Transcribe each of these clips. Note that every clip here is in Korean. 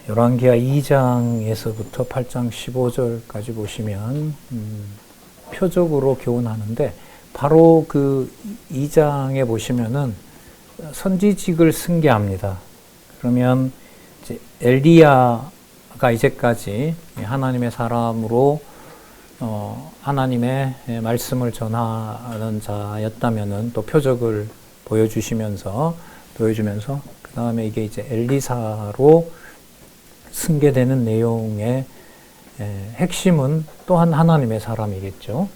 열왕기하 2장에서부터 8장 15절까지 보시면 표적으로 교훈하는데, 바로 그 2장에 보시면은 선지직을 승계합니다. 그러면 이제 엘리야가 이제까지 하나님의 사람으로 하나님의 말씀을 전하는 자였다면은 또 표적을 보여주면서 그 다음에 이게 이제 엘리사로 승계되는 내용의 핵심은 또한 하나님의 사람이겠죠.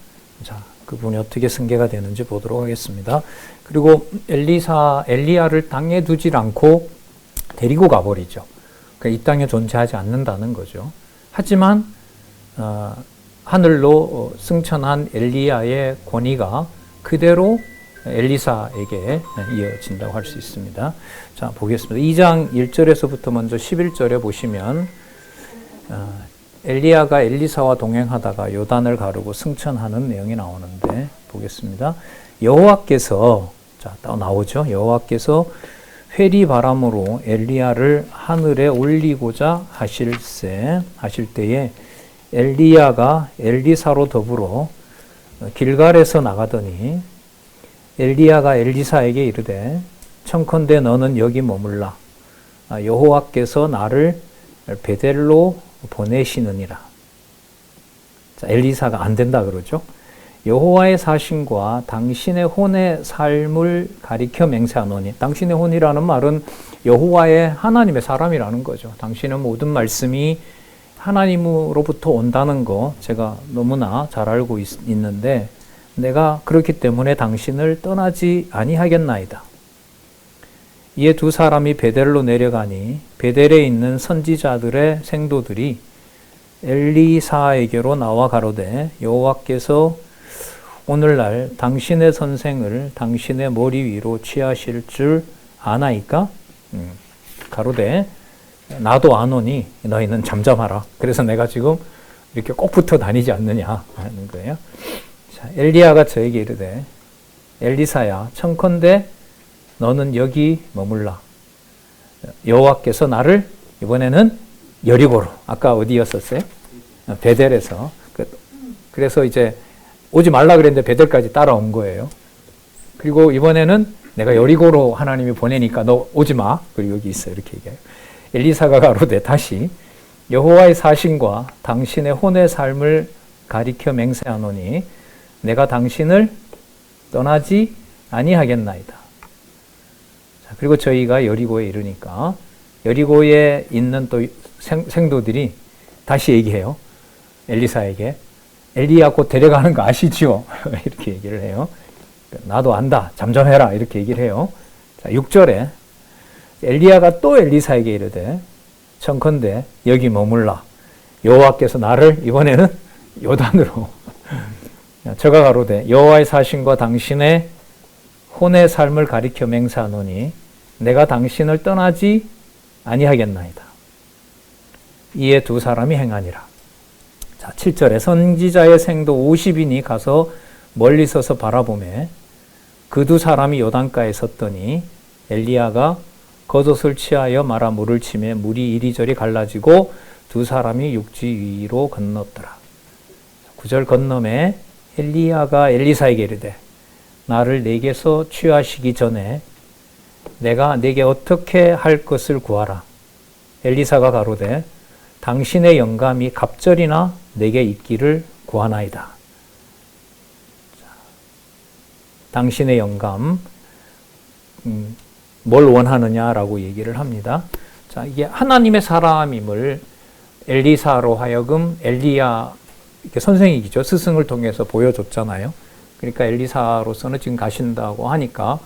자, 그분이 어떻게 승계가 되는지 보도록 하겠습니다. 그리고 엘리야를 땅에 두질 않고 데리고 가버리죠. 그러니까 이 땅에 존재하지 않는다는 거죠. 하지만 하늘로 승천한 엘리야의 권위가 그대로 엘리사에게 이어진다고 할 수 있습니다. 자, 보겠습니다. 2장 1절에서부터 먼저 11절에 보시면 엘리야가 엘리사와 동행하다가 요단을 가르고 승천하는 내용이 나오는데, 보겠습니다. 여호와께서, 자, 또 나오죠. 여호와께서 회리 바람으로 엘리야를 하늘에 올리고자 하실 때에 엘리야가 엘리사로 더불어 길갈에서 나가더니 엘리야가 엘리사에게 이르되 청컨대 너는 여기 머물라. 여호와께서 나를 베델로 보내시느니라. 자, 엘리사가 안 된다 그러죠. 여호와의 사신과 당신의 혼의 삶을 가리켜 맹세하노니, 당신의 혼이라는 말은 여호와의 하나님의 사람이라는 거죠. 당신의 모든 말씀이 하나님으로부터 온다는 거 제가 너무나 잘 알고 있는데, 내가 그렇기 때문에 당신을 떠나지 아니하겠나이다. 이에 두 사람이 베델로 내려가니 베델에 있는 선지자들의 생도들이 엘리사에게로 나와 가로되 여호와께서 오늘날 당신의 선생을 당신의 머리 위로 취하실 줄 아나이까? 가로되 나도 아노니 너희는 잠잠하라. 그래서 내가 지금 이렇게 꼭 붙어 다니지 않느냐 하는 거예요. 자, 엘리야가 저에게 이르되 엘리사야 청컨대 너는 여기 머물라. 여호와께서 나를 이번에는 여리고로, 아까 어디였었어요? 베델에서. 그래서 이제 오지 말라 그랬는데 베델까지 따라온 거예요. 그리고 이번에는 내가 여리고로 하나님이 보내니까 너 오지 마. 그리고 여기 있어. 이렇게 얘기해요. 엘리사가 가로되 다시 여호와의 사신과 당신의 혼의 삶을 가리켜 맹세하노니 내가 당신을 떠나지 아니하겠나이다. 자, 그리고 저희가 여리고에 이르니까 여리고에 있는 또 생도들이 다시 얘기해요. 엘리사에게 엘리야 곧 데려가는 거 아시죠? 이렇게 얘기를 해요. 나도 안다. 잠잠해라. 이렇게 얘기를 해요. 자, 6절에 엘리야가 또 엘리사에게 이르되 청컨대 여기 머물라. 여호와께서 나를 이번에는 요단으로 저가 가로되 여호와의 사신과 당신의 혼의 삶을 가리켜 맹세하노니 내가 당신을 떠나지 아니하겠나이다. 이에 두 사람이 행하니라. 자, 7절에 선지자의 생도 50인이 가서 멀리 서서 바라보매 그 두 사람이 요단가에 섰더니 엘리야가 겉옷을 취하여 말아 물을 치매 물이 이리저리 갈라지고 두 사람이 육지 위로 건넜더라. 9절 건너매 엘리야가 엘리사에게 이르되 나를 내게서 취하시기 전에 내가 내게 어떻게 할 것을 구하라. 엘리사가 가로되 당신의 영감이 갑절이나 내게 있기를 구하나이다. 당신의 영감, 뭘 원하느냐라고 얘기를 합니다. 자, 이게 하나님의 사람임을 엘리사로 하여금 엘리야, 이렇게 선생이죠. 스승을 통해서 보여줬잖아요. 그러니까 엘리사로서는 지금 가신다고 하니까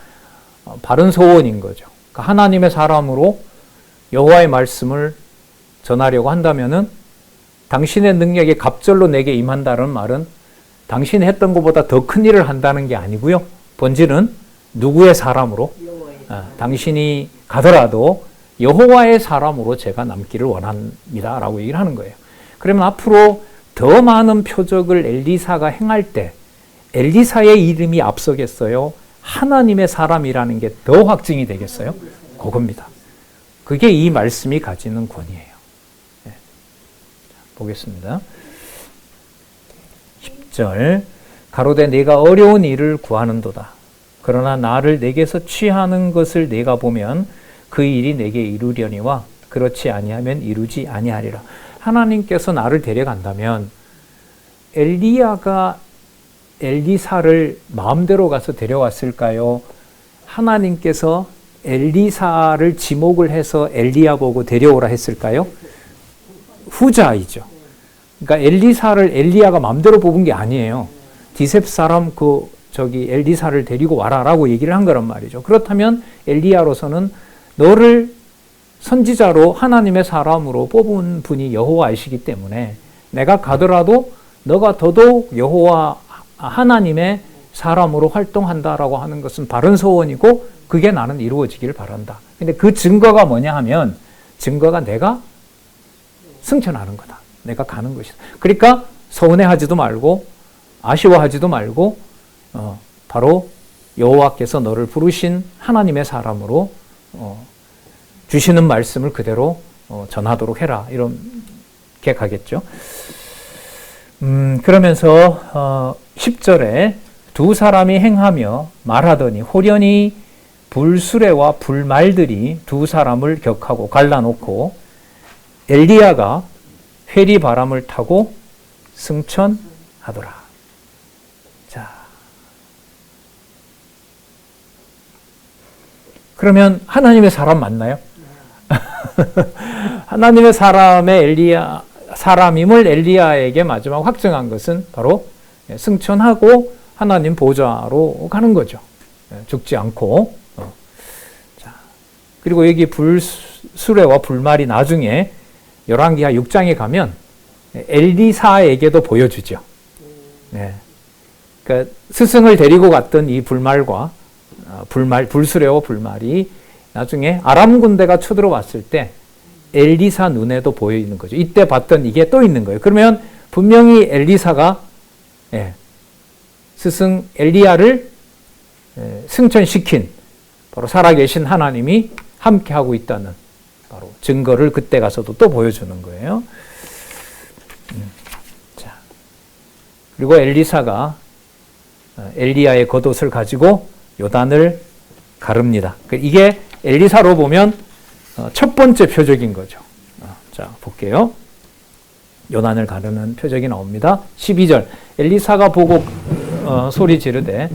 바른 소원인 거죠. 그러니까 하나님의 사람으로 여호와의 말씀을 전하려고 한다면은 당신의 능력이 갑절로 내게 임한다는 말은 당신이 했던 것보다 더 큰 일을 한다는 게 아니고요. 본질은 누구의 사람으로? 당신이 가더라도 여호와의 사람으로 제가 남기를 원합니다. 라고 얘기를 하는 거예요. 그러면 앞으로 더 많은 표적을 엘리사가 행할 때 엘리사의 이름이 앞서겠어요? 하나님의 사람이라는 게 더 확증이 되겠어요? 그겁니다. 그게 이 말씀이 가지는 권위예요. 보겠습니다. 10절 가로되 네가 어려운 일을 구하는도다. 그러나 나를 내게서 취하는 것을 네가 보면 그 일이 내게 이루려니와 그렇지 아니하면 이루지 아니하리라. 하나님께서 나를 데려간다면 엘리야가 엘리사를 마음대로 가서 데려왔을까요? 하나님께서 엘리사를 지목을 해서 엘리야 보고 데려오라 했을까요? 후자이죠. 그러니까 엘리사를 엘리야가 마음대로 뽑은 게 아니에요. 디셉 사람 엘리사를 데리고 와라라고 얘기를 한 거란 말이죠. 그렇다면 엘리야로서는 너를 선지자로 하나님의 사람으로 뽑은 분이 여호와이시기 때문에 내가 가더라도 너가 더더욱 여호와 하나님의 사람으로 활동한다라고 하는 것은 바른 소원이고 그게 나는 이루어지기를 바란다. 근데 그 증거가 뭐냐 하면 증거가 내가 승천하는 거다. 내가 가는 것이다. 그러니까 서운해하지도 말고 아쉬워하지도 말고 바로 여호와께서 너를 부르신 하나님의 사람으로 주시는 말씀을 그대로 전하도록 해라. 이렇게 가겠죠. 그러면서 10절에 두 사람이 행하며 말하더니 호련히 불수레와 불말들이 두 사람을 격하고 갈라놓고 엘리야가 회리 바람을 타고 승천하더라. 자, 그러면 하나님의 사람 맞나요? 하나님의 사람임을 엘리야에게 마지막 확증한 것은 바로 승천하고 하나님 보좌로 가는 거죠. 죽지 않고. 자, 그리고 여기 불수레와 불말이 나중에 열왕기하 6장에 가면 엘리사에게도 보여주죠. 네. 그러니까 스승을 데리고 갔던 이 불말과 불수레와 불말이 나중에 아람 군대가 쳐들어왔을 때 엘리사 눈에도 보이는 거죠. 이때 봤던 이게 또 있는 거예요. 그러면 분명히 엘리사가 스승 엘리야를 승천시킨 바로 살아계신 하나님이 함께하고 있다는 바로 증거를 그때 가서도 또 보여주는 거예요. 자, 그리고 엘리사가 엘리야의 겉옷을 가지고 요단을 가릅니다. 이게 엘리사로 보면 첫 번째 표적인 거죠. 자, 볼게요. 요단을 가르는 표적이 나옵니다. 12절 엘리사가 보고 소리 지르되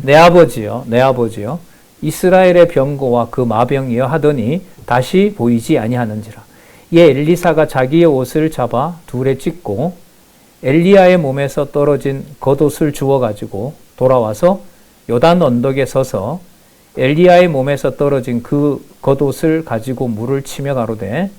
내 아버지여 내 아버지여 이스라엘의 병거와 그 마병이여 하더니 다시 보이지 아니하는지라. 이에 엘리사가 자기의 옷을 잡아 둘에 찢고 엘리야의 몸에서 떨어진 겉옷을 주워 가지고 돌아와서 요단 언덕에 서서 엘리야의 몸에서 떨어진 그 겉옷을 가지고 물을 치며 가로되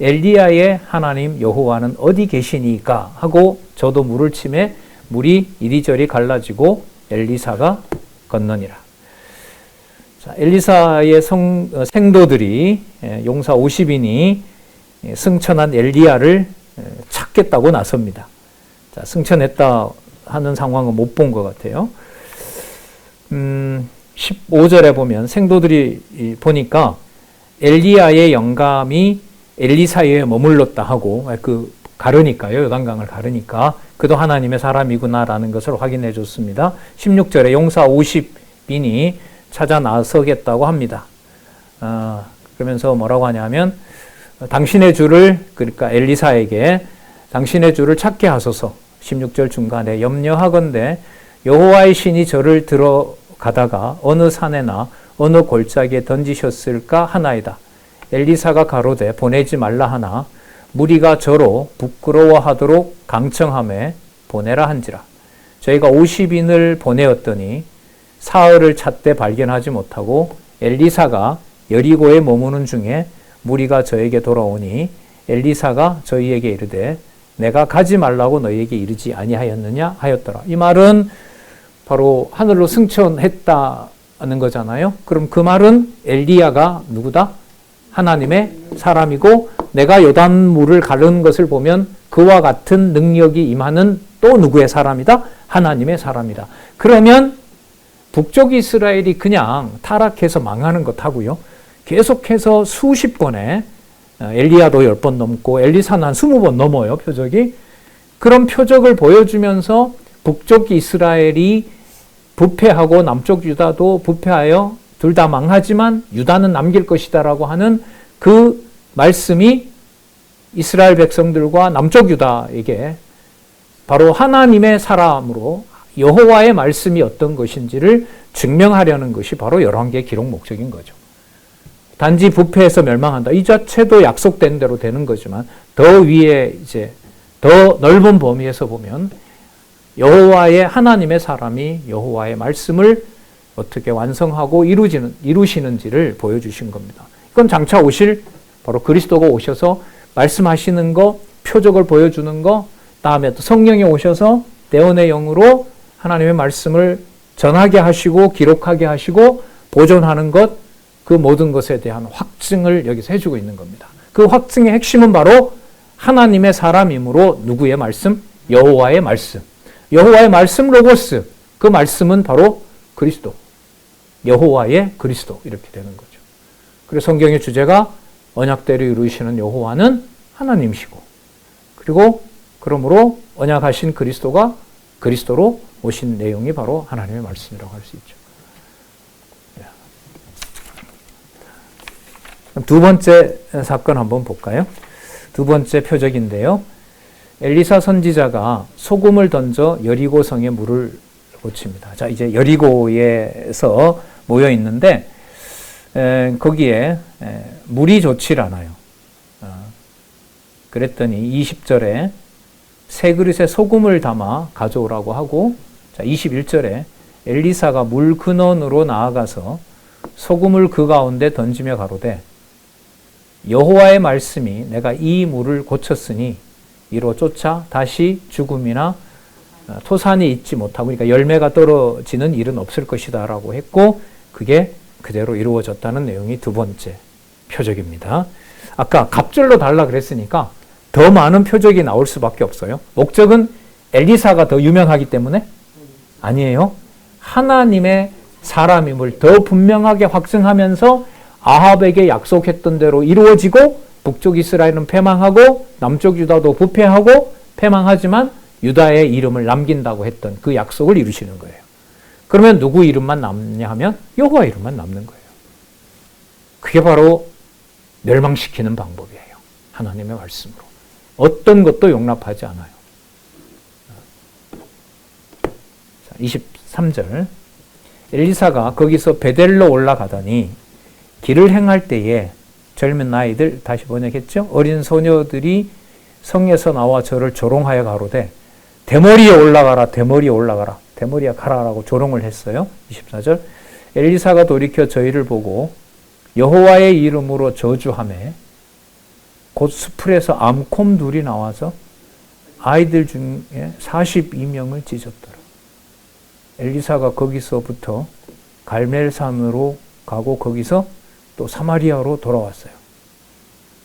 엘리야의 하나님 여호와는 어디 계시니까 하고 저도 물을 치매 물이 이리저리 갈라지고 엘리사가 건너니라. 자, 엘리사의 생도들이 용사 50인이 승천한 엘리야를 찾겠다고 나섭니다. 자, 승천했다 하는 상황은 못 본 것 같아요. 15절에 보면 생도들이 보니까 엘리야의 영감이 엘리사에 머물렀다 하고 가르니까요. 요단강을 가르니까 그도 하나님의 사람이구나라는 것을 확인해 줬습니다. 16절에 용사 50인이 찾아 나서겠다고 합니다. 그러면서 뭐라고 하냐면 당신의 주를 그러니까 엘리사에게 당신의 주를 찾게 하소서. 16절 중간에 염려하건대 여호와의 신이 저를 들어가다가 어느 산에나 어느 골짜기에 던지셨을까 하나이다. 엘리사가 가로되 보내지 말라 하나 무리가 저로 부끄러워하도록 강청함에 보내라 한지라. 저희가 50인을 보내었더니 사흘을 찾되 발견하지 못하고 엘리사가 여리고에 머무는 중에 무리가 저에게 돌아오니 엘리사가 저희에게 이르되 내가 가지 말라고 너희에게 이르지 아니하였느냐 하였더라. 이 말은 바로 하늘로 승천했다는 거잖아요. 그럼 그 말은 엘리야가 누구다? 하나님의 사람이고 내가 요단물을 가르는 것을 보면 그와 같은 능력이 임하는 또 누구의 사람이다? 하나님의 사람이다. 그러면 북쪽 이스라엘이 그냥 타락해서 망하는 것하고요. 계속해서 수십 번의 엘리야도 10번 넘고 엘리사는 한 20번 넘어요, 표적이. 그런 표적을 보여주면서 북쪽 이스라엘이 부패하고 남쪽 유다도 부패하여 둘 다 망하지만 유다는 남길 것이다라고 하는 그 말씀이 이스라엘 백성들과 남쪽 유다에게 바로 하나님의 사람으로 여호와의 말씀이 어떤 것인지를 증명하려는 것이 바로 열왕기의 기록 목적인 거죠. 단지 부패해서 멸망한다. 이 자체도 약속된 대로 되는 거지만 더 위에 이제 더 넓은 범위에서 보면 여호와의 하나님의 사람이 여호와의 말씀을 어떻게 완성하고 이루시는지를 보여주신 겁니다. 이건 장차 오실 바로 그리스도가 오셔서 말씀하시는 거, 표적을 보여주는 거, 다음에 또 성령이 오셔서 대언의 영으로 하나님의 말씀을 전하게 하시고 기록하게 하시고 보존하는 것, 그 모든 것에 대한 확증을 여기서 해주고 있는 겁니다. 그 확증의 핵심은 바로 하나님의 사람이므로 누구의 말씀? 여호와의 말씀. 여호와의 말씀 로고스. 그 말씀은 바로 그리스도. 여호와의 그리스도. 이렇게 되는 거죠. 그래서 성경의 주제가 언약대로 이루시는 여호와는 하나님이시고, 그리고 그러므로 언약하신 그리스도가 그리스도로 오신 내용이 바로 하나님의 말씀이라고 할 수 있죠. 두 번째 사건 한번 볼까요? 두 번째 표적인데요. 엘리사 선지자가 소금을 던져 여리고 성에 물을 고칩니다. 자, 이제 여리고에서 모여 있는데 거기에 물이 좋질 않아요. 그랬더니 20절에 새 그릇에 소금을 담아 가져오라고 하고, 자, 21절에 엘리사가 물 근원으로 나아가서 소금을 그 가운데 던지며 가로되 여호와의 말씀이 내가 이 물을 고쳤으니 이로 쫓아 다시 죽음이나 토산이 있지 못하고, 그러니까 열매가 떨어지는 일은 없을 것이다 라고 했고, 그게 그대로 이루어졌다는 내용이 두 번째 표적입니다. 아까 갑절로 달라 그랬으니까 더 많은 표적이 나올 수밖에 없어요. 목적은 엘리사가 더 유명하기 때문에? 아니에요. 하나님의 사람임을 더 분명하게 확증하면서 아합에게 약속했던 대로 이루어지고, 북쪽 이스라엘은 패망하고 남쪽 유다도 부패하고 패망하지만 유다의 이름을 남긴다고 했던 그 약속을 이루시는 거예요. 그러면 누구 이름만 남냐 하면 여호와 이름만 남는 거예요. 그게 바로 멸망시키는 방법이에요. 하나님의 말씀으로. 어떤 것도 용납하지 않아요. 23절. 엘리사가 거기서 베델로 올라가더니 길을 행할 때에 젊은 아이들, 다시 번역했죠? 어린 소녀들이 성에서 나와 저를 조롱하여 가로되 대머리에 올라가라, 대머리에 올라가라, 대머리에 가라라고 조롱을 했어요. 24절. 엘리사가 돌이켜 저희를 보고 여호와의 이름으로 저주하매 곧 수풀에서 암콤 둘이 나와서 아이들 중에 42명을 찢었더라. 엘리사가 거기서부터 갈멜산으로 가고 거기서 또 사마리아로 돌아왔어요.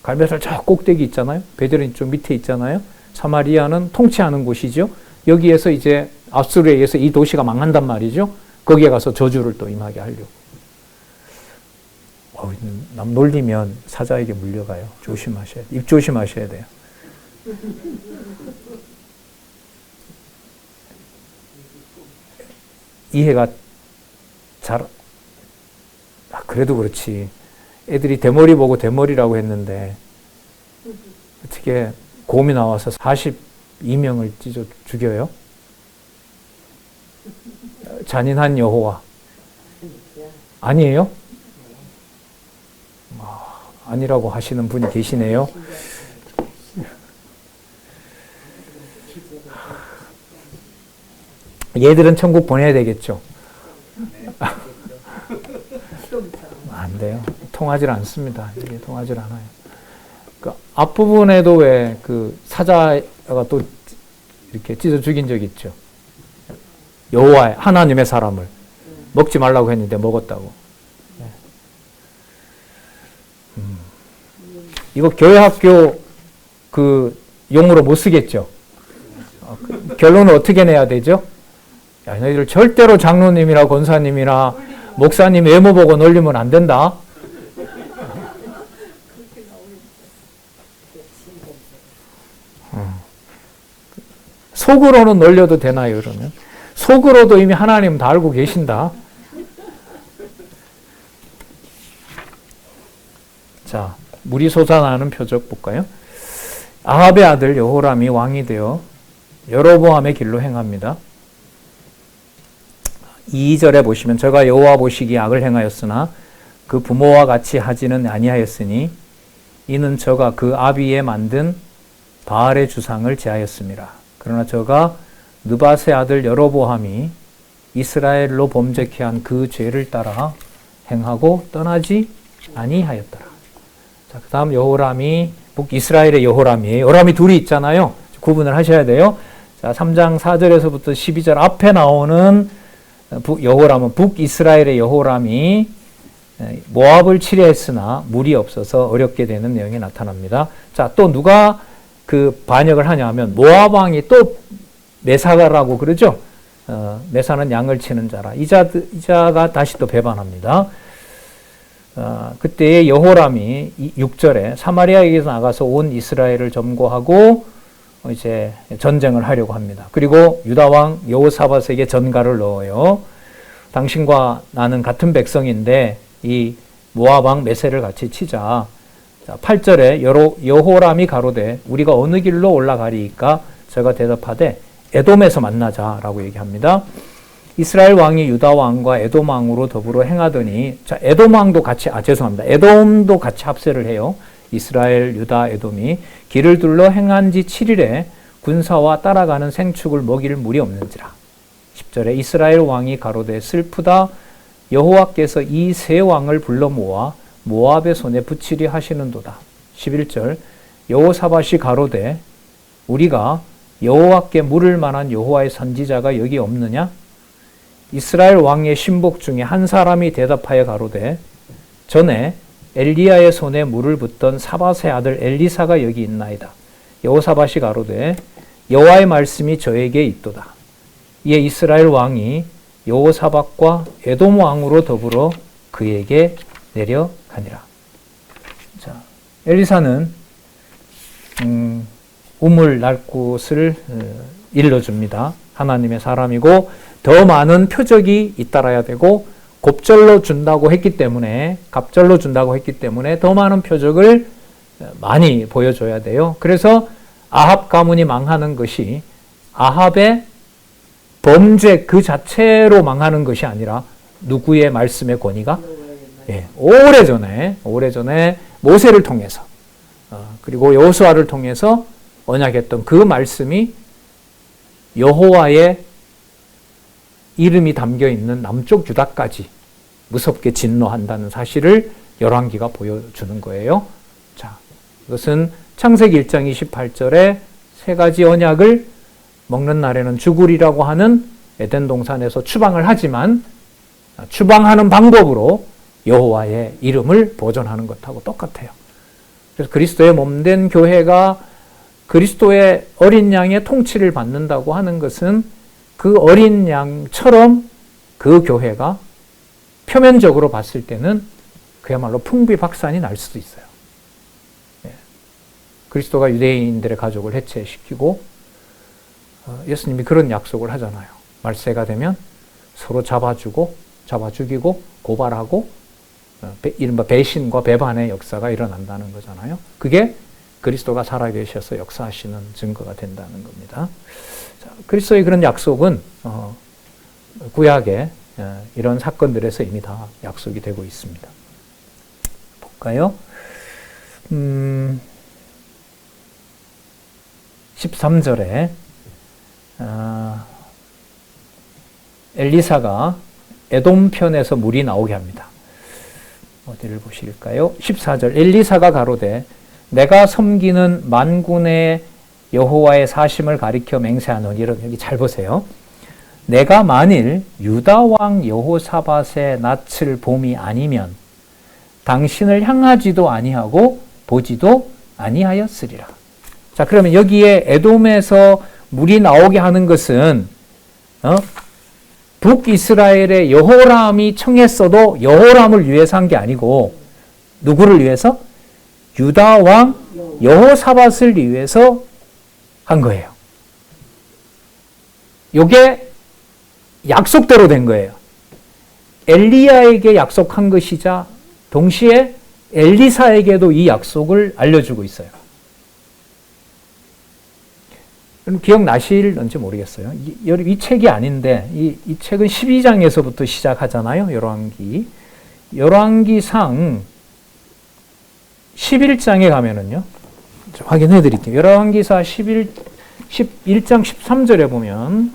갈멜산 저 꼭대기 있잖아요. 베델은 좀 밑에 있잖아요. 사마리아는 통치하는 곳이죠. 여기에서 이제 압수르에 의해서 이 도시가 망한단 말이죠. 거기에 가서 저주를 또 임하게 하려고. 남 놀리면 사자에게 물려가요. 조심하셔야 돼요. 입 조심하셔야 돼요. 이해가 잘, 그래도 그렇지. 애들이 대머리 보고 대머리라고 했는데 어떻게 곰이 나와서 42명을 찢어 죽여요? 잔인한 여호와. 아니에요? 아니라고 하시는 분이 계시네요. 얘들은 천국 보내야 되겠죠? 안 돼요. 통하지 않습니다. 이게 통하지 않아요. 그 앞부분에도 왜 그 사자가 또 이렇게 찢어 죽인 적 있죠. 여호와의 하나님의 사람을 먹지 말라고 했는데 먹었다고. 이거 교회 학교 그 용어로 못 쓰겠죠. 결론은 어떻게 내야 되죠? 야, 너희들 절대로 장로님이나 권사님이나 목사님 외모 보고 놀리면 안 된다. 속으로는 놀려도 되나요, 그러면? 속으로도 이미 하나님 다 알고 계신다. 자, 물이 솟아나는 표적 볼까요? 아합의 아들 여호람이 왕이 되어 여로보암의 길로 행합니다. 2절에 보시면 저가 여호와 보시기에 악을 행하였으나 그 부모와 같이 하지는 아니하였으니 이는 저가 그 아비에 만든 바알의 주상을 제하였습니다. 그러나 저가 느밧의 아들 여로보암이 이스라엘로 범죄케 한 그 죄를 따라 행하고 떠나지 아니하였더라. 자, 그 다음 여호람이 북이스라엘의 여호람이에요. 여호람이 둘이 있잖아요. 구분을 하셔야 돼요. 자, 3장 4절에서부터 12절 앞에 나오는 여호람은 북이스라엘의 여호람이 모압을 치려했으나 물이 없어서 어렵게 되는 내용이 나타납니다. 자, 또 누가 그 반역을 하냐 하면 모압 왕이 또 메사가라고 그러죠. 메사는 양을 치는 자라. 이 자가 다시 또 배반합니다. 그때 여호람이 6절에 사마리아에게서 나가서 온 이스라엘을 점거하고 이제 전쟁을 하려고 합니다. 그리고 유다 왕 여호사밧에게 전가를 넣어요. 당신과 나는 같은 백성인데 이 모압 왕 메세를 같이 치자. 8절에 여호람이 가로되 우리가 어느 길로 올라가리이까? 저가 대답하되 에돔에서 만나자라고 얘기합니다. 이스라엘 왕이 유다 왕과 에돔 왕으로 더불어 행하더니, 자, 에돔 왕도 같이, 죄송합니다. 에돔도 같이 합세를 해요. 이스라엘, 유다, 에돔이 길을 둘러 행한 지 7일에 군사와 따라가는 생축을 먹일 물이 없는지라. 10절에 이스라엘 왕이 가로되 슬프다. 여호와께서 이 세 왕을 불러 모아 모압의 손에 붙이리 하시는도다. 11절 여호사밧이 가로되 우리가 여호와께 물을 만한 여호와의 선지자가 여기 없느냐? 이스라엘 왕의 신복 중에 한 사람이 대답하여 가로되 전에 엘리야의 손에 물을 붓던 사밧의 아들 엘리사가 여기 있나이다. 여호사밧이 가로되 여호와의 말씀이 저에게 있도다. 이에 이스라엘 왕이 여호사밧과 에돔 왕으로 더불어 그에게 내려가니라. 자, 엘리사는 우물 날 곳을 일러줍니다. 하나님의 사람이고 더 많은 표적이 잇따라야 되고 갑절로 준다고 했기 때문에 더 많은 표적을 많이 보여줘야 돼요. 그래서 아합 가문이 망하는 것이 아합의 범죄 그 자체로 망하는 것이 아니라 누구의 말씀의 권위가? 예, 오래전에 모세를 통해서 그리고 여호수아를 통해서 언약했던 그 말씀이 여호와의 이름이 담겨 있는 남쪽 유다까지 무섭게 진노한다는 사실을 열왕기가 보여주는 거예요. 자, 이것은 창세기 1장 28절에 세 가지 언약을 먹는 날에는 죽으리라고 하는 에덴 동산에서 추방을 하지만 추방하는 방법으로 여호와의 이름을 보존하는 것하고 똑같아요. 그래서 그리스도의 몸된 교회가 그리스도의 어린 양의 통치를 받는다고 하는 것은 그 어린 양처럼 그 교회가 표면적으로 봤을 때는 그야말로 풍비박산이 날 수도 있어요. 그리스도가 유대인들의 가족을 해체시키고 예수님이 그런 약속을 하잖아요. 말세가 되면 서로 잡아 죽이고 고발하고 이른바 배신과 배반의 역사가 일어난다는 거잖아요. 그게 그리스도가 살아계셔서 역사하시는 증거가 된다는 겁니다. 자, 그리스도의 그런 약속은 구약에 이런 사건들에서 이미 다 약속이 되고 있습니다. 볼까요? 13절에 엘리사가 에돔 편에서 물이 나오게 합니다. 어디를 보실까요? 14절 엘리사가 가로되 내가 섬기는 만군의 여호와의 사심을 가리켜 맹세하노니. 여기 잘 보세요. 내가 만일 유다 왕 여호사밧의 낯을 봄이 아니면 당신을 향하지도 아니하고 보지도 아니하였으리라. 자, 그러면 여기에 에돔에서 물이 나오게 하는 것은 북이스라엘의 여호람이 청했어도 여호람을 위해서 한 게 아니고 누구를 위해서? 유다 왕 여호사밧을 위해서 한 거예요. 요게 약속대로 된 거예요. 엘리야에게 약속한 것이자 동시에 엘리사에게도 이 약속을 알려주고 있어요. 기억나실는지 모르겠어요. 이 책이 아닌데 이 책은 12장에서부터 시작하잖아요. 열왕기상 11장에 가면은요. 확인해 드릴게요. 열왕기사 11장 13절에 보면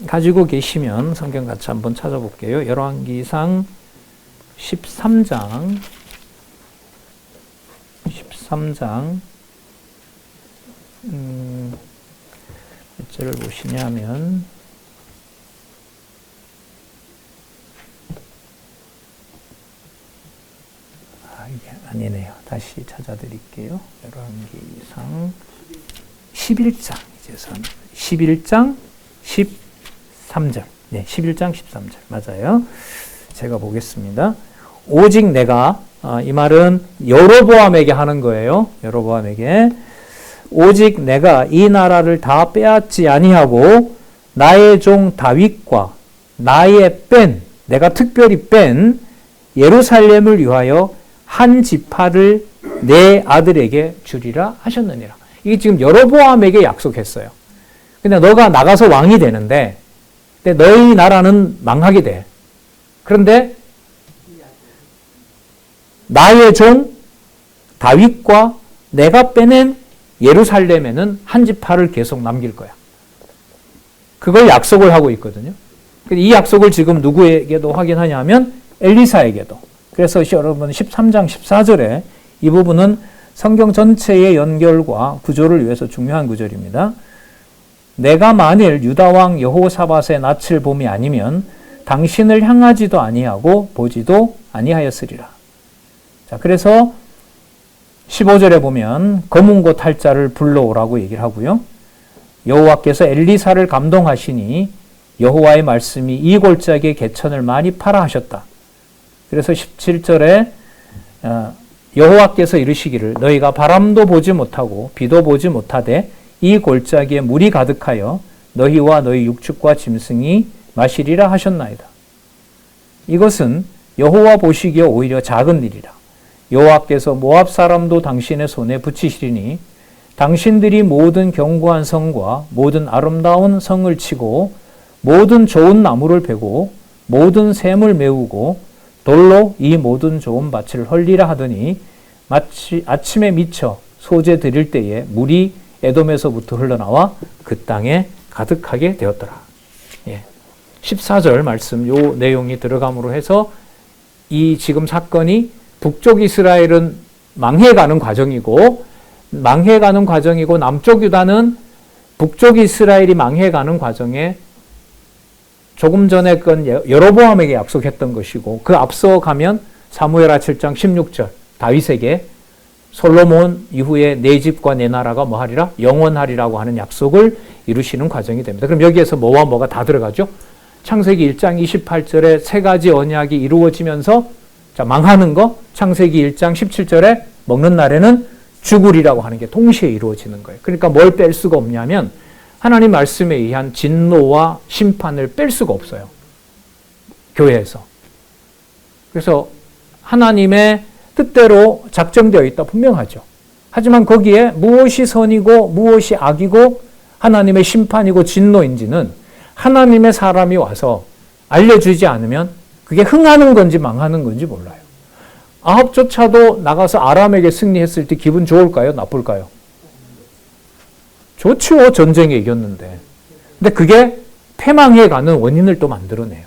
가지고 계시면 성경 같이 한번 찾아볼게요. 열왕기상 13장 몇 절을 보시냐면 이게 아니네요. 다시 찾아드릴게요. 열왕기상 11장 이제선 11장 13절. 네, 11장 13절. 맞아요. 제가 보겠습니다. 오직 내가 이 말은 여로보암에게 하는 거예요. 여로보암에게 오직 내가 이 나라를 다 빼앗지 아니하고 나의 종 다윗과 나의 내가 특별히 뺀 예루살렘을 위하여 한 지파를 내 아들에게 주리라 하셨느니라. 이게 지금 여로보암에게 약속했어요. 근데 너가 나가서 왕이 되는데 근데 너희 나라는 망하게 돼. 그런데 나의 종 다윗과 내가 빼낸 예루살렘에는 한 지파를 계속 남길 거야. 그걸 약속을 하고 있거든요. 이 약속을 지금 누구에게도 확인하냐면 엘리사에게도. 그래서 여러분 13장 14절에 이 부분은 성경 전체의 연결과 구조를 위해서 중요한 구절입니다. 내가 만일 유다왕 여호사밧의 낯을 봄이 아니면 당신을 향하지도 아니하고 보지도 아니하였으리라. 자, 그래서 15절에 보면 검은 곳 할 자를 불러오라고 얘기를 하고요. 여호와께서 엘리사를 감동하시니 여호와의 말씀이 이 골짜기에 개천을 많이 파라 하셨다. 그래서 17절에 여호와께서 이르시기를 너희가 바람도 보지 못하고 비도 보지 못하되 이 골짜기에 물이 가득하여 너희와 너희 육축과 짐승이 마시리라 하셨나이다. 이것은 여호와 보시기에 오히려 작은 일이라. 여호와께서 모압 사람도 당신의 손에 붙이시리니 당신들이 모든 견고한 성과 모든 아름다운 성을 치고 모든 좋은 나무를 베고 모든 샘을 메우고 돌로 이 모든 좋은 밭을 헐리라 하더니 마치 아침에 미쳐 소재 드릴 때에 물이 에돔에서부터 흘러나와 그 땅에 가득하게 되었더라. 14절 말씀 요 내용이 들어감으로 해서 이 지금 사건이 북쪽 이스라엘은 망해가는 과정이고 남쪽 유다는 북쪽 이스라엘이 망해가는 과정에 조금 전에 건 여로보암에게 약속했던 것이고 그 앞서 가면 사무엘하 7장 16절 다윗에게 솔로몬 이후에 내 집과 내 나라가 뭐 하리라? 영원하리라고 하는 약속을 이루시는 과정이 됩니다. 그럼 여기에서 뭐와 뭐가 다 들어가죠? 창세기 1장 28절에 세 가지 언약이 이루어지면서 자, 망하는 거 창세기 1장 17절에 먹는 날에는 죽으리라고 하는 게 동시에 이루어지는 거예요. 그러니까 뭘 뺄 수가 없냐면 하나님 말씀에 의한 진노와 심판을 뺄 수가 없어요. 교회에서. 그래서 하나님의 뜻대로 작정되어 있다 분명하죠. 하지만 거기에 무엇이 선이고 무엇이 악이고 하나님의 심판이고 진노인지는 하나님의 사람이 와서 알려주지 않으면 그게 흥하는 건지 망하는 건지 몰라요. 아합조차도 나가서 아람에게 승리했을 때 기분 좋을까요? 나쁠까요? 좋죠. 전쟁에 이겼는데. 근데 그게 패망해 가는 원인을 또 만들어내요.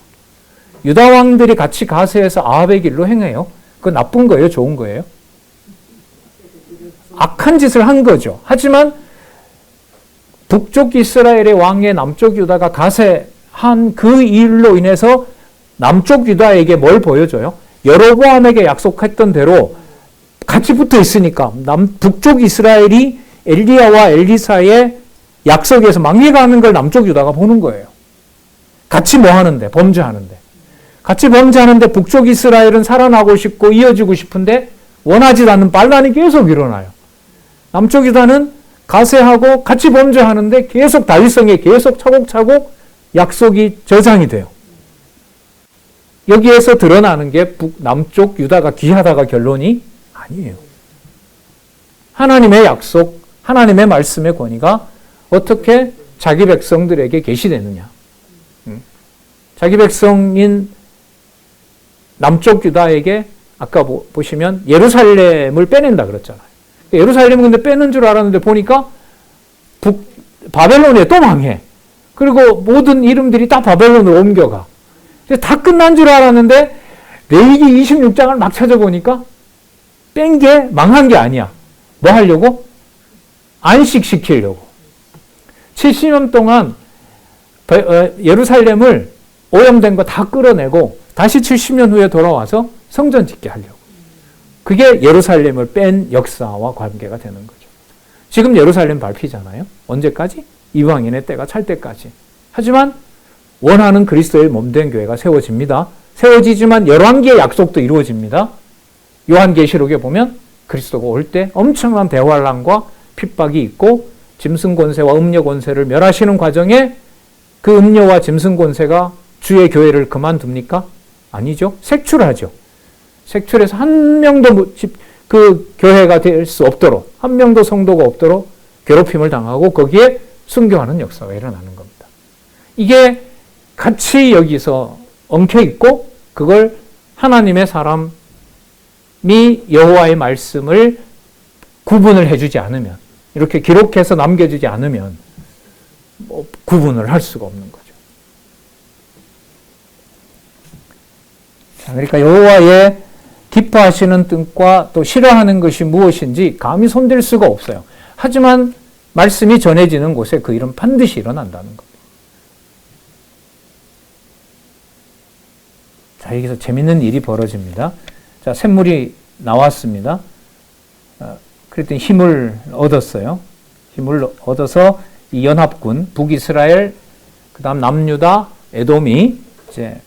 유다 왕들이 같이 가세해서 아합의 길로 행해요. 그건 나쁜 거예요? 좋은 거예요? 악한 짓을 한 거죠. 하지만 북쪽 이스라엘의 왕의 남쪽 유다가 가세한 그 일로 인해서 남쪽 유다에게 뭘 보여줘요? 여로보암에게 약속했던 대로 같이 붙어 있으니까 북쪽 이스라엘이 엘리야와 엘리사의 약속에서 망해가는 걸 남쪽 유다가 보는 거예요. 같이 뭐 하는데? 범죄하는데. 같이 범죄하는데 북쪽 이스라엘은 살아나고 싶고 이어지고 싶은데 원하지 않는 반란이 계속 일어나요. 남쪽 유다는 가세하고 같이 범죄하는데 계속 다윗성에 계속 차곡차곡 약속이 저장이 돼요. 여기에서 드러나는 게 남쪽 유다가 귀하다가 결론이 아니에요. 하나님의 약속, 하나님의 말씀의 권위가 어떻게 자기 백성들에게 계시되느냐. 자기 백성인 남쪽 유다에게 아까 보시면 예루살렘을 빼낸다 그랬잖아요. 예루살렘은 근데 빼는 줄 알았는데 보니까 바벨론에 또 망해. 그리고 모든 이름들이 다 바벨론으로 옮겨가. 다 끝난 줄 알았는데 레위기 26장을 막 찾아보니까 뺀 게 망한 게 아니야. 뭐 하려고? 안식시키려고. 70년 동안 예루살렘을 오염된 거 다 끌어내고 다시 70년 후에 돌아와서 성전 짓게 하려고. 그게 예루살렘을 뺀 역사와 관계가 되는 거죠. 지금 예루살렘 밟히잖아요. 언제까지? 이방인의 때가 찰 때까지. 하지만 원하는 그리스도의 몸된 교회가 세워집니다. 세워지지만 열왕기의 약속도 이루어집니다. 요한계시록에 보면 그리스도가 올 때 엄청난 대환란과 핍박이 있고 짐승 권세와 음녀 권세를 멸하시는 과정에 그 음녀와 짐승 권세가 주의 교회를 그만둡니까? 아니죠. 색출하죠. 색출해서 한 명도 그 교회가 될 수 없도록, 한 명도 성도가 없도록 괴롭힘을 당하고 거기에 순교하는 역사가 일어나는 겁니다. 이게 같이 여기서 엉켜 있고 그걸 하나님의 사람이 여호와의 말씀을 구분을 해주지 않으면, 이렇게 기록해서 남겨주지 않으면 구분을 할 수가 없는 거죠. 자, 그러니까 여호와의 기뻐하시는 뜻과 또 싫어하는 것이 무엇인지 감히 손댈 수가 없어요. 하지만 말씀이 전해지는 곳에 그 일은 반드시 일어난다는 겁니다. 자, 여기서 재밌는 일이 벌어집니다. 자, 샘물이 나왔습니다. 그랬더니 힘을 얻었어요. 힘을 얻어서 이 연합군, 북이스라엘, 그 다음 남유다, 에돔이 이제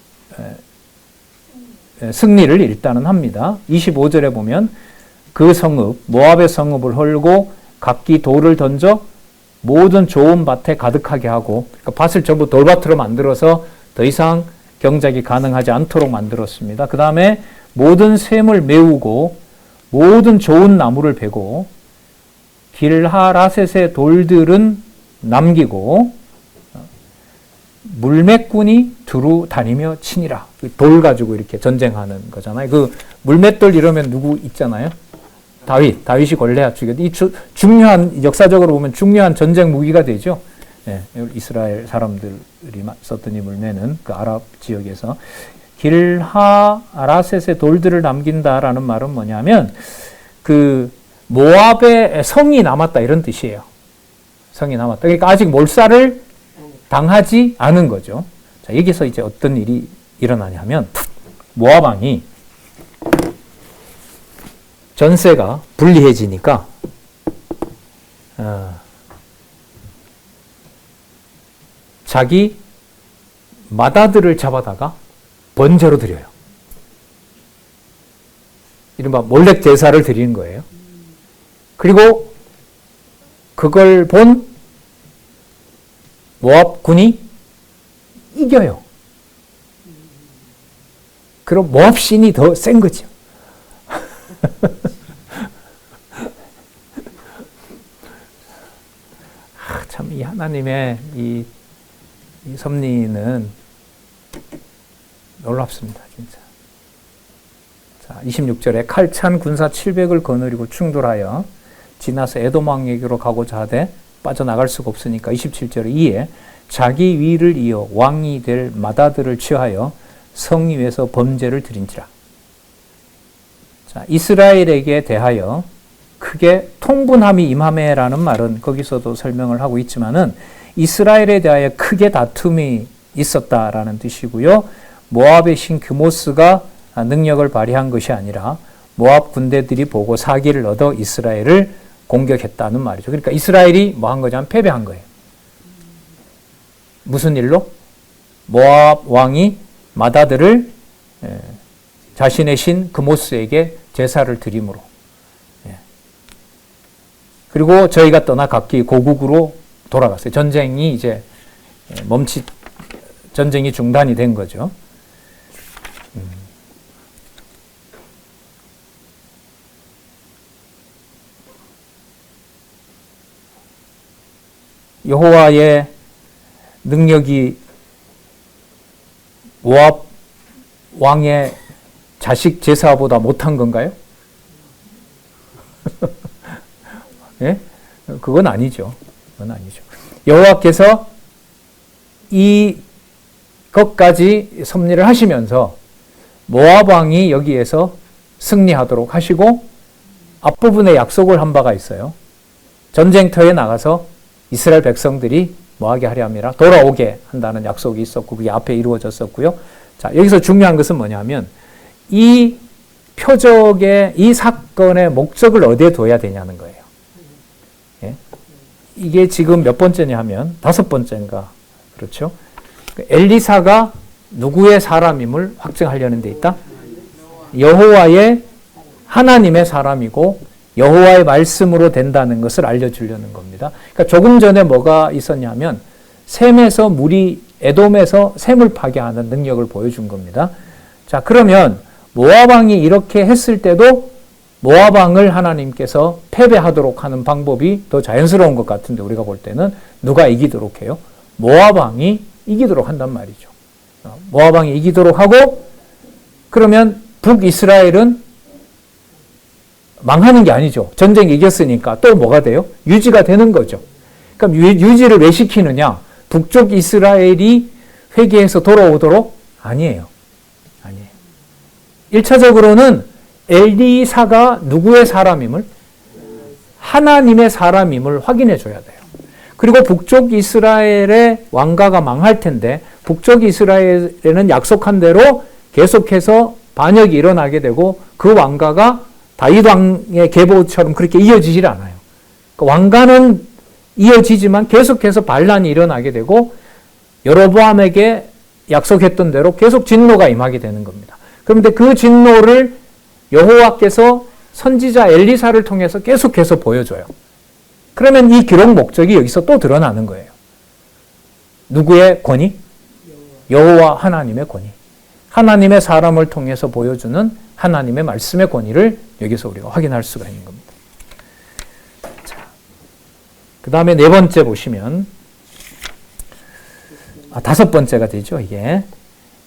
승리를 일단은 합니다. 25절에 보면 그 성읍, 모압의 성읍을 헐고 각기 돌을 던져 모든 좋은 밭에 가득하게 하고, 그러니까 밭을 전부 돌밭으로 만들어서 더 이상 경작이 가능하지 않도록 만들었습니다. 그 다음에 모든 샘을 메우고 모든 좋은 나무를 베고 길하라셋의 돌들은 남기고 물맷꾼이 두루 다니며 치니라. 돌 가지고 이렇게 전쟁하는 거잖아요. 그 물맷돌 이러면 누구 있잖아요? 다윗이 골리앗 죽였다. 이 중요한, 역사적으로 보면 중요한 전쟁 무기가 되죠. 네, 이스라엘 사람들이 썼던 이 물매는 그 아랍 지역에서 길하라셋의 돌들을 남긴다라는 말은 뭐냐면 그 모압의 성이 남았다 이런 뜻이에요. 성이 남았다. 그러니까 아직 몰살을 당하지 않은 거죠. 자, 여기서 이제 어떤 일이 일어나냐면 모압 왕이 전세가 불리해지니까 자기 맏아들을 잡아다가 번제로 드려요. 이른바 몰렉 제사를 드리는 거예요. 그리고 그걸 본 모압군이 이겨요. 그럼 모압 신이 더 센 거죠. 참 이 하나님의 이 섭리는 놀랍습니다, 진짜. 자, 26절에 칼찬 군사 700을 거느리고 충돌하여 지나서 에돔 왕에게로 가고자 하되 빠져나갈 수가 없으니까 27절에 이에 자기 위를 이어 왕이 될 맏아들을 취하여 성 위에서 범죄를 드린지라. 자, 이스라엘에게 대하여 크게 통분함이 임하매라는 말은 거기서도 설명을 하고 있지만은 이스라엘에 대하여 크게 다툼이 있었다라는 뜻이고요. 모압의 신 규모스가 능력을 발휘한 것이 아니라 모압 군대들이 보고 사기를 얻어 이스라엘을 공격했다는 말이죠. 그러니까 이스라엘이 뭐 한 거냐면 패배한 거예요. 무슨 일로? 모압 왕이 맏아들을 자신의 신 규모스에게 제사를 드림으로. 그리고 저희가 떠나 각기 고국으로 돌아갔어요. 전쟁이 이제 전쟁이 중단이 된 거죠. 여호와의 능력이 모압 왕의 자식 제사보다 못한 건가요? 예? 그건 아니죠. 그건 아니죠. 여호와께서 이것까지 섭리를 하시면서 모압 왕이 여기에서 승리하도록 하시고 앞부분에 약속을 한 바가 있어요. 전쟁터에 나가서 이스라엘 백성들이 뭐하게 하려 함이라 돌아오게 한다는 약속이 있었고 그게 앞에 이루어졌었고요. 자, 여기서 중요한 것은 뭐냐면 이 표적의 이 사건의 목적을 어디에 둬야 되냐는 거예요. 예? 이게 지금 몇 번째냐 하면 5번째인가 그렇죠? 엘리사가 누구의 사람임을 확증하려는 데 있다. 여호와의 하나님의 사람이고 여호와의 말씀으로 된다는 것을 알려주려는 겁니다. 그러니까 조금 전에 뭐가 있었냐면 셈에서 에돔에서 셈을 파괴하는 능력을 보여준 겁니다. 자, 그러면 모압 왕이 이렇게 했을 때도 모압 왕을 하나님께서 패배하도록 하는 방법이 더 자연스러운 것 같은데 우리가 볼 때는 누가 이기도록 해요? 모압 왕이 이기도록 한단 말이죠. 모압 왕이 이기도록 하고 그러면 북이스라엘은 망하는 게 아니죠. 전쟁 이겼으니까 또 뭐가 돼요? 유지가 되는 거죠. 그럼 유지를 왜 시키느냐? 북쪽 이스라엘이 회개해서 돌아오도록? 아니에요. 1차적으로는 엘리사가 누구의 사람임을? 하나님의 사람임을 확인해 줘야 돼요. 그리고 북쪽 이스라엘의 왕가가 망할 텐데 북쪽 이스라엘에는 약속한 대로 계속해서 반역이 일어나게 되고 그 왕가가 다윗 왕의 계보처럼 그렇게 이어지질 않아요. 그 왕가는 이어지지만 계속해서 반란이 일어나게 되고 여로보암에게 약속했던 대로 계속 진노가 임하게 되는 겁니다. 그런데 그 진노를 여호와께서 선지자 엘리사를 통해서 계속해서 보여줘요. 그러면 이 기록 목적이 여기서 또 드러나는 거예요. 누구의 권위? 여호와 하나님의 권위. 하나님의 사람을 통해서 보여주는 하나님의 말씀의 권위를 여기서 우리가 확인할 수가 있는 겁니다. 자, 그 다음에 4번째 보시면 5번째가 되죠. 이게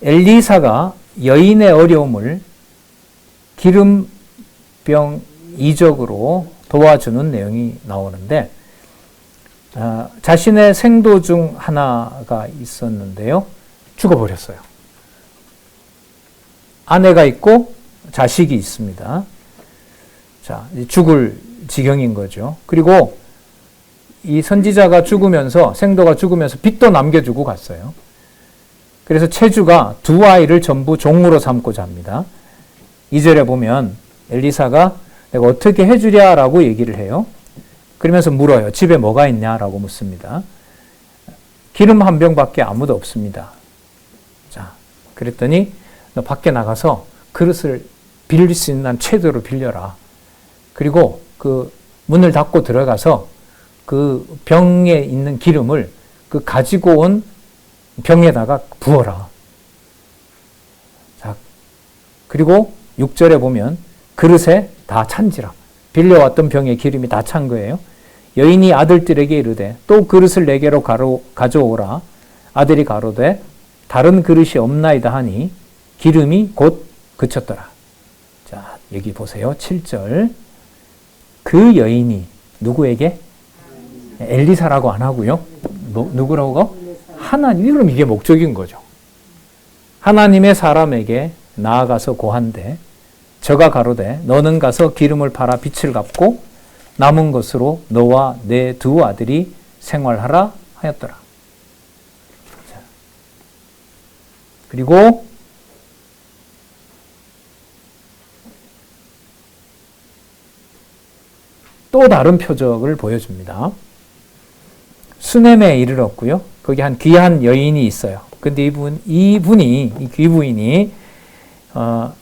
엘리사가 여인의 어려움을 기름병 이적으로 도와주는 내용이 나오는데 자신의 생도 중 하나가 있었는데요. 죽어버렸어요. 아내가 있고 자식이 있습니다. 자, 죽을 지경인 거죠. 그리고 이 선지자가 죽으면서 생도가 죽으면서 빚도 남겨주고 갔어요. 그래서 체주가 2아이를 전부 종으로 삼고자 합니다. 2절에 보면 엘리사가 내가 어떻게 해주랴라고 얘기를 해요. 그러면서 물어요. 집에 뭐가 있냐라고 묻습니다. 기름 한 병밖에 아무도 없습니다. 자, 그랬더니 너 밖에 나가서 그릇을 빌릴 수 있는 한 최대로 빌려라. 그리고 그 문을 닫고 들어가서 그 병에 있는 기름을 그 가지고 온 병에다가 부어라. 자, 그리고 6절에 보면 그릇에 다 찬지라. 빌려왔던 병에 기름이 다 찬 거예요. 여인이 아들들에게 이르되 또 그릇을 내게로 가져오라. 아들이 가로되 다른 그릇이 없나이다 하니 기름이 곧 그쳤더라. 자, 여기 보세요. 7절. 그 여인이 누구에게? 엘리사라고 안 하고요. 누구라고? 하나님. 그럼 이게 목적인 거죠. 하나님의 사람에게 나아가서 고한데 저가 가로되 너는 가서 기름을 팔아 빚을 갚고 남은 것으로 너와 내 2 아들이 생활하라 하였더라. 자, 그리고 또 다른 표적을 보여줍니다. 수넴에 이르렀고요. 거기 한 귀한 여인이 있어요. 근데 이 귀부인이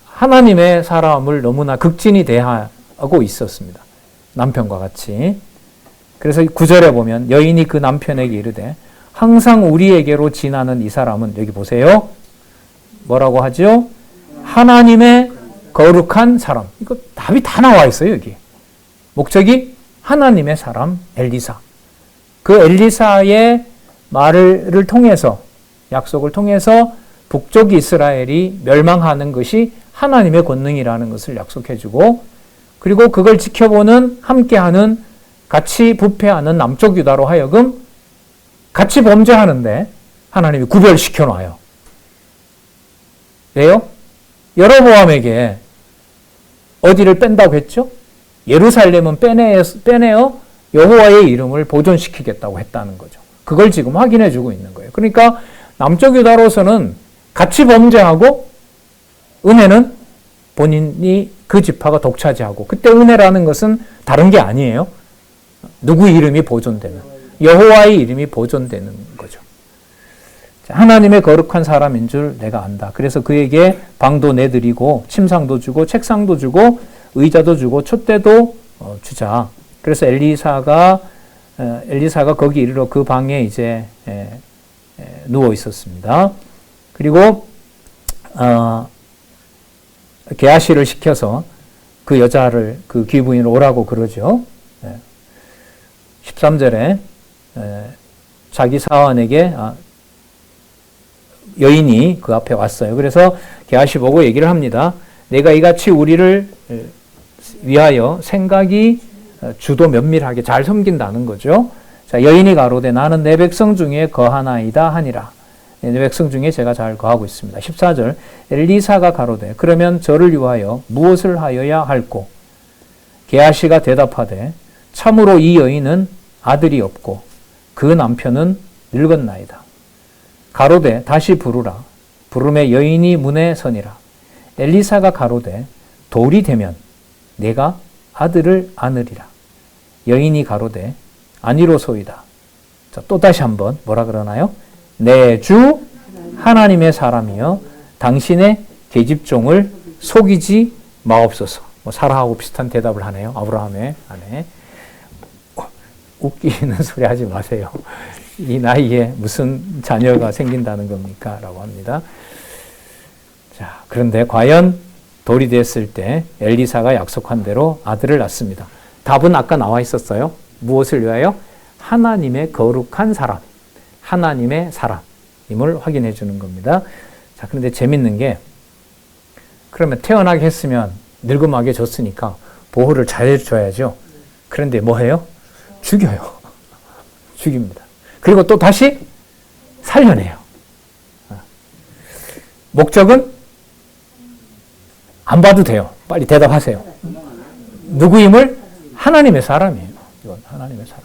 하나님의 사람을 너무나 극진히 대하고 있었습니다. 남편과 같이. 그래서 9절에 보면 여인이 그 남편에게 이르되 항상 우리에게로 지나는 이 사람은 여기 보세요. 뭐라고 하죠? 하나님의 거룩한 사람. 이거 답이 다 나와 있어요, 여기. 목적이 하나님의 사람 엘리사. 그 엘리사의 말을 통해서, 약속을 통해서 북쪽 이스라엘이 멸망하는 것이 하나님의 권능이라는 것을 약속해주고, 그리고 그걸 지켜보는, 함께하는, 같이 부패하는 남쪽 유다로 하여금 같이 범죄하는데 하나님이 구별시켜 놔요. 왜요? 여로보암에게 어디를 뺀다고 했죠? 예루살렘은 빼내어 여호와의 이름을 보존시키겠다고 했다는 거죠. 그걸 지금 확인해 주고 있는 거예요. 그러니까 남쪽 유다로서는 같이 범죄하고 은혜는 본인이 그 지파가 독차지하고, 그때 은혜라는 것은 다른 게 아니에요. 누구 이름이 보존되는, 여호와의 이름이 보존되는 거죠. 하나님의 거룩한 사람인 줄 내가 안다. 그래서 그에게 방도 내드리고 침상도 주고 책상도 주고 의자도 주고 촛대도 주자. 그래서 엘리사가 거기 이르러 그 방에 이제 누워 있었습니다. 그리고 게하시를 시켜서 그 여자를, 그 귀부인을 오라고 그러죠. 13절에 자기 사환에게 여인이 그 앞에 왔어요. 그래서 게하시 보고 얘기를 합니다. 내가 이같이 우리를 위하여 생각이 주도 면밀하게 잘 섬긴다는 거죠. 자, 여인이 가로되 나는 내 백성 중에 거하나이다 하니라. 내 백성 중에 제가 잘 거하고 있습니다. 14절 엘리사가 가로되 그러면 저를 위하여 무엇을 하여야 할꼬? 게하시가 대답하되 참으로 이 여인은 아들이 없고 그 남편은 늙었나이다. 가로되 다시 부르라. 부름에 여인이 문에 서니라. 엘리사가 가로되 돌이 되면 내가 아들을 안으리라. 여인이 가로되 아니로소이다. 자, 또 다시 한번 뭐라 그러나요? 내 주 하나님의 사람이여 당신의 계집종을 속이지 마옵소서. 사라하고 비슷한 대답을 하네요. 아브라함의 아내. 웃기는 소리 하지 마세요. 이 나이에 무슨 자녀가 생긴다는 겁니까? 라고 합니다. 자, 그런데 과연 돌이 됐을 때 엘리사가 약속한 대로 아들을 낳습니다. 답은 아까 나와 있었어요. 무엇을 위하여? 하나님의 거룩한 사람, 하나님의 사람임을 확인해 주는 겁니다. 자, 그런데 재밌는 게, 그러면 태어나게 했으면 늙음하게 줬으니까 보호를 잘 해줘야죠. 그런데 뭐 해요? 죽여요. 죽입니다. 그리고 또 다시 살려내요. 목적은 안 봐도 돼요. 빨리 대답하세요. 누구임을? 하나님의 사람이에요. 이건 하나님의 사람.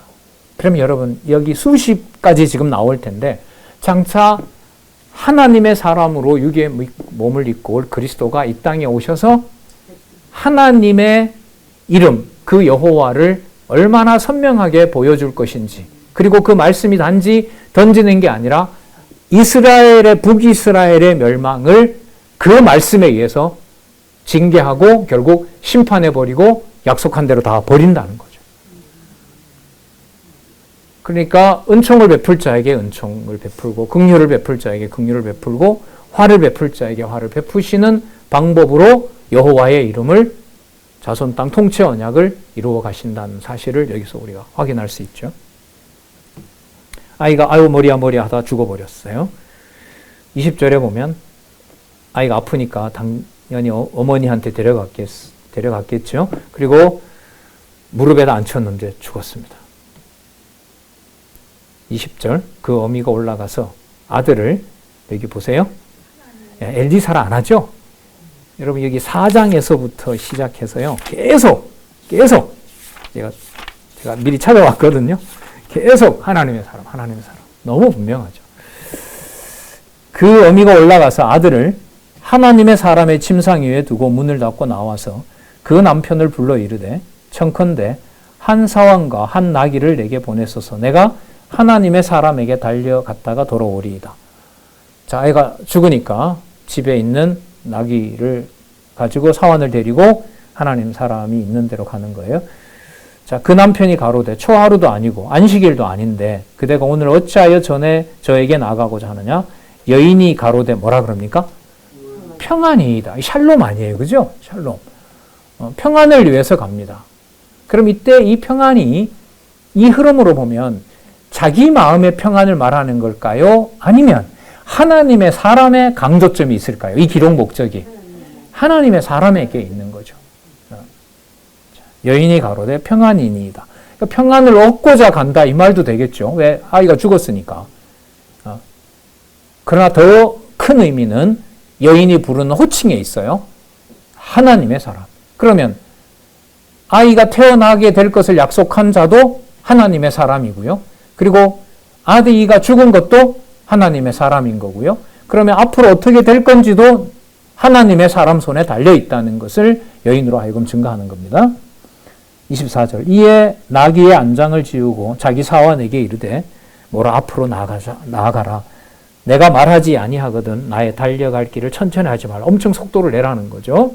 그러면 여러분 여기 수십 가지 지금 나올 텐데 장차 하나님의 사람으로 육의 몸을 입고 올 그리스도가 이 땅에 오셔서 하나님의 이름, 그 여호와를 얼마나 선명하게 보여줄 것인지, 그리고 그 말씀이 단지 던지는 게 아니라 이스라엘의, 북이스라엘의 멸망을 그 말씀에 의해서 징계하고 결국 심판해버리고 약속한 대로 다 버린다는 거죠. 그러니까 은총을 베풀 자에게 은총을 베풀고 긍휼을 베풀 자에게 긍휼을 베풀고 화를 베풀 자에게 화를 베푸시는 방법으로 여호와의 이름을 자손 땅 통치 언약을 이루어 가신다는 사실을 여기서 우리가 확인할 수 있죠. 아이가 아유 머리야 하다 죽어버렸어요. 20절에 보면 아이가 아프니까 당연히 어머니한테 데려갔겠죠. 그리고 무릎에다 앉혔는데 죽었습니다. 20절 그 어미가 올라가서 아들을, 여기 보세요. 엘리사라 안 하죠? 여러분 여기 4장에서부터 시작해서요. 계속 제가 미리 찾아왔거든요. 계속 하나님의 사람. 너무 분명하죠. 그 어미가 올라가서 아들을 하나님의 사람의 침상 위에 두고 문을 닫고 나와서 그 남편을 불러 이르되 청컨대 한 사환과 한 나귀를 내게 보내소서. 내가 하나님의 사람에게 달려갔다가 돌아오리이다. 자, 아이가 죽으니까 집에 있는 나귀를 가지고 사환을 데리고 하나님 사람이 있는 데로 가는 거예요. 자, 그 남편이 가로되 초하루도 아니고 안식일도 아닌데 그대가 오늘 어찌하여 전에 저에게 나가고자 하느냐? 여인이 가로되 뭐라 그럽니까? 평안이다. 샬롬 아니에요. 그죠? 샬롬. 평안을 위해서 갑니다. 그럼 이때 이 평안이 이 흐름으로 보면 자기 마음의 평안을 말하는 걸까요? 아니면 하나님의 사람의 강조점이 있을까요? 이 기록 목적이 하나님의 사람에게 있는 거죠. 여인이 가로되 평안이니이다. 그러니까 평안을 얻고자 간다 이 말도 되겠죠. 왜? 아이가 죽었으니까. 그러나 더 큰 의미는 여인이 부르는 호칭에 있어요. 하나님의 사람. 그러면 아이가 태어나게 될 것을 약속한 자도 하나님의 사람이고요. 그리고 아들이가 죽은 것도 하나님의 사람인 거고요. 그러면 앞으로 어떻게 될 건지도 하나님의 사람 손에 달려 있다는 것을 여인으로 하여금 증가하는 겁니다. 24절. 이에 나귀의 안장을 지우고 자기 사환에게 이르되 뭐라 앞으로 나아가라. 내가 말하지 아니하거든 나의 달려갈 길을 천천히 하지 말라. 엄청 속도를 내라는 거죠.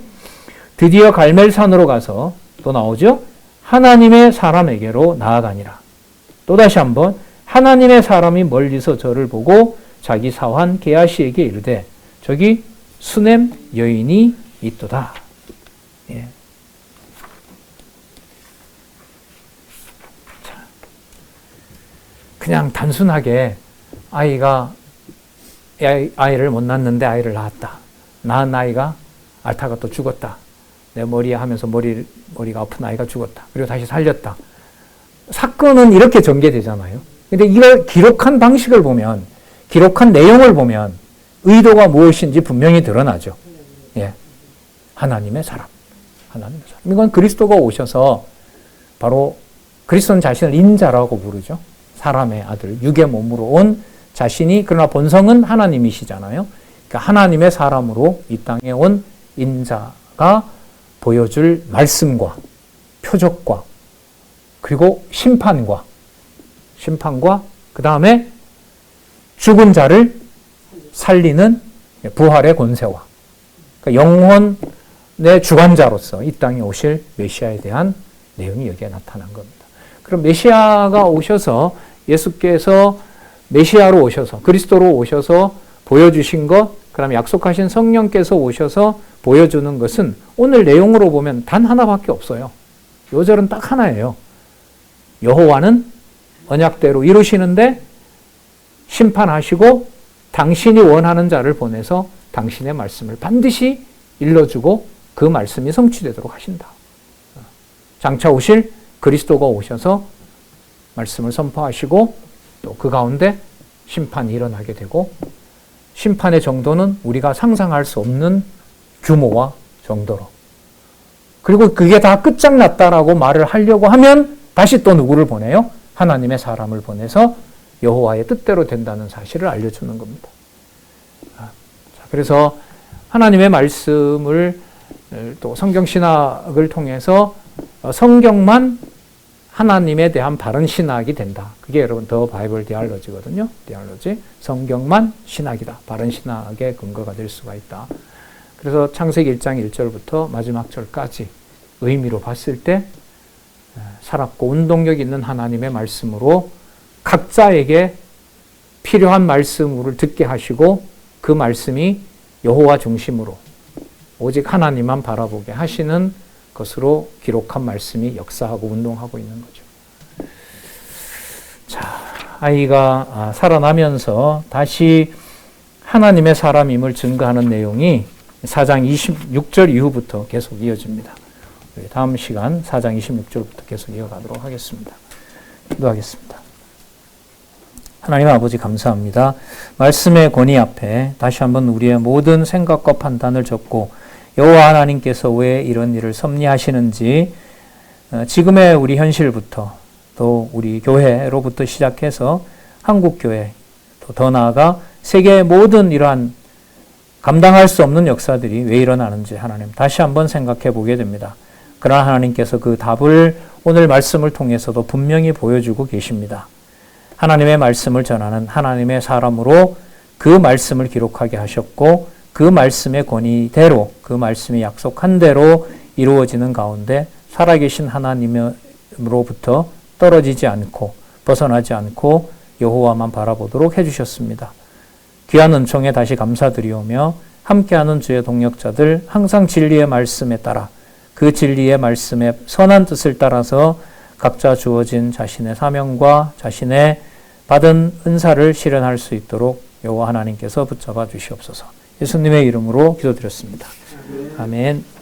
드디어 갈멜산으로 가서 또 나오죠. 하나님의 사람에게로 나아가니라. 또다시 한번 하나님의 사람이 멀리서 저를 보고 자기 사환 게하시에게 이르되 저기 수넴 여인이 있도다. 예. 그냥 단순하게 아이를 못 낳았는데 아이를 낳았다. 낳은 아이가 앓다가 또 죽었다. 내 머리에 하면서 머리가 아픈 아이가 죽었다. 그리고 다시 살렸다. 사건은 이렇게 전개되잖아요. 근데 이걸 기록한 방식을 보면, 기록한 내용을 보면 의도가 무엇인지 분명히 드러나죠. 예. 하나님의 사람. 하나님의 사람. 이건 그리스도가 오셔서 바로 그리스도는 자신을 인자라고 부르죠. 사람의 아들, 육의 몸으로 온 자신이 그러나 본성은 하나님이시잖아요. 그러니까 하나님의 사람으로 이 땅에 온 인자가 보여줄 말씀과 표적과 그리고 심판과 그 다음에 죽은 자를 살리는 부활의 권세와 그러니까 영혼의 주관자로서 이 땅에 오실 메시아에 대한 내용이 여기에 나타난 겁니다. 그럼 메시아가 오셔서 예수께서 메시아로 오셔서 그리스도로 오셔서 보여주신 것, 그다음에 약속하신 성령께서 오셔서 보여주는 것은 오늘 내용으로 보면 단 하나밖에 없어요. 요절은 딱 하나예요. 여호와는 언약대로 이루시는데 심판하시고 당신이 원하는 자를 보내서 당신의 말씀을 반드시 일러주고 그 말씀이 성취되도록 하신다. 장차 오실 그리스도가 오셔서 말씀을 선포하시고 또 그 가운데 심판이 일어나게 되고 심판의 정도는 우리가 상상할 수 없는 규모와 정도로 그리고 그게 다 끝장났다라고 말을 하려고 하면 다시 또 누구를 보내요? 하나님의 사람을 보내서 여호와의 뜻대로 된다는 사실을 알려주는 겁니다. 그래서 하나님의 말씀을 또 성경신학을 통해서 성경만 하나님에 대한 바른 신학이 된다. 그게 여러분 더 바이블 디알로지거든요. 디알로지. 성경만 신학이다. 바른 신학의 근거가 될 수가 있다. 그래서 창세기 1장 1절부터 마지막 절까지 의미로 봤을 때 살았고 운동력 있는 하나님의 말씀으로 각자에게 필요한 말씀을 듣게 하시고 그 말씀이 여호와 중심으로 오직 하나님만 바라보게 하시는 것으로 기록한 말씀이 역사하고 운동하고 있는 거죠. 자, 아이가 살아나면서 다시 하나님의 사람임을 증거하는 내용이 4장 26절 이후부터 계속 이어집니다. 다음 시간 4장 26절부터 계속 이어가도록 하겠습니다. 기도하겠습니다. 하나님 아버지 감사합니다. 말씀의 권위 앞에 다시 한번 우리의 모든 생각과 판단을 적고 여호와 하나님께서 왜 이런 일을 섭리하시는지 지금의 우리 현실부터 또 우리 교회로부터 시작해서 한국교회 또 더 나아가 세계의 모든 이러한 감당할 수 없는 역사들이 왜 일어나는지 하나님 다시 한번 생각해 보게 됩니다. 그러나 하나님께서 그 답을 오늘 말씀을 통해서도 분명히 보여주고 계십니다. 하나님의 말씀을 전하는 하나님의 사람으로 그 말씀을 기록하게 하셨고 그 말씀의 권위대로 그 말씀이 약속한 대로 이루어지는 가운데 살아계신 하나님의 하나님으로부터 떨어지지 않고 벗어나지 않고 여호와만 바라보도록 해주셨습니다. 귀한 은총에 다시 감사드리오며 함께하는 주의 동역자들 항상 진리의 말씀에 따라 그 진리의 말씀의 선한 뜻을 따라서 각자 주어진 자신의 사명과 자신의 받은 은사를 실현할 수 있도록 여호와 하나님께서 붙잡아 주시옵소서. 예수님의 이름으로 기도드렸습니다. 아멘.